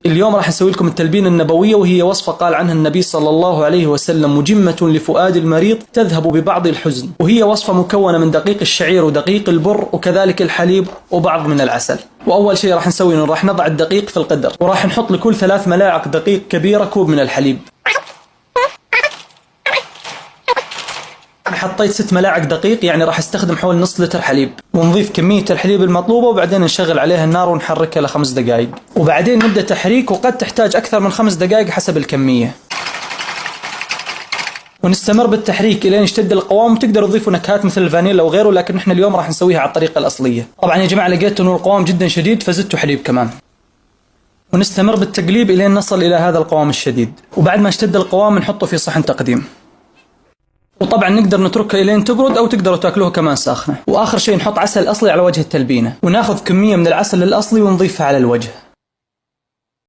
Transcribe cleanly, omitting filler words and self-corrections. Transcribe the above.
اليوم راح نسوي لكم التلبينة النبوية، وهي وصفة قال عنها النبي صلى الله عليه وسلم: مجمة لفؤاد المريض تذهب ببعض الحزن. وهي وصفة مكونة من دقيق الشعير ودقيق البر وكذلك الحليب وبعض من العسل. وأول شيء راح نسوي إنه راح نضع الدقيق في القدر، وراح نحط لكل 3 ملاعق دقيق كبيرة كوب من الحليب. أنا حطيت 6 ملاعق دقيق، يعني راح استخدم حول نص لتر حليب. ونضيف كمية الحليب المطلوبة، وبعدين نشغل عليها النار ونحركها ل5 دقائق، وبعدين نبدأ تحريك، وقد تحتاج أكثر من 5 دقائق حسب الكمية. ونستمر بالتحريك الين يشتد القوام. تقدروا تضيفوا نكهات مثل الفانيلا وغيره، لكن احنا اليوم راح نسويها على الطريقة الأصلية. طبعا يا جماعة لقيت انه القوام جدا شديد فزدتوا حليب كمان. ونستمر بالتقليب الين نصل الى هذا القوام الشديد، وبعد ما اشتد القوام نحطه في صحن تقديم. وطبعا نقدر نتركها الين تبرد، او تقدروا تاكلوها كمان ساخنة. واخر شيء نحط عسل اصلي على وجه التلبينة، وناخذ كمية من العسل الاصلي ونضيفها على الوجه.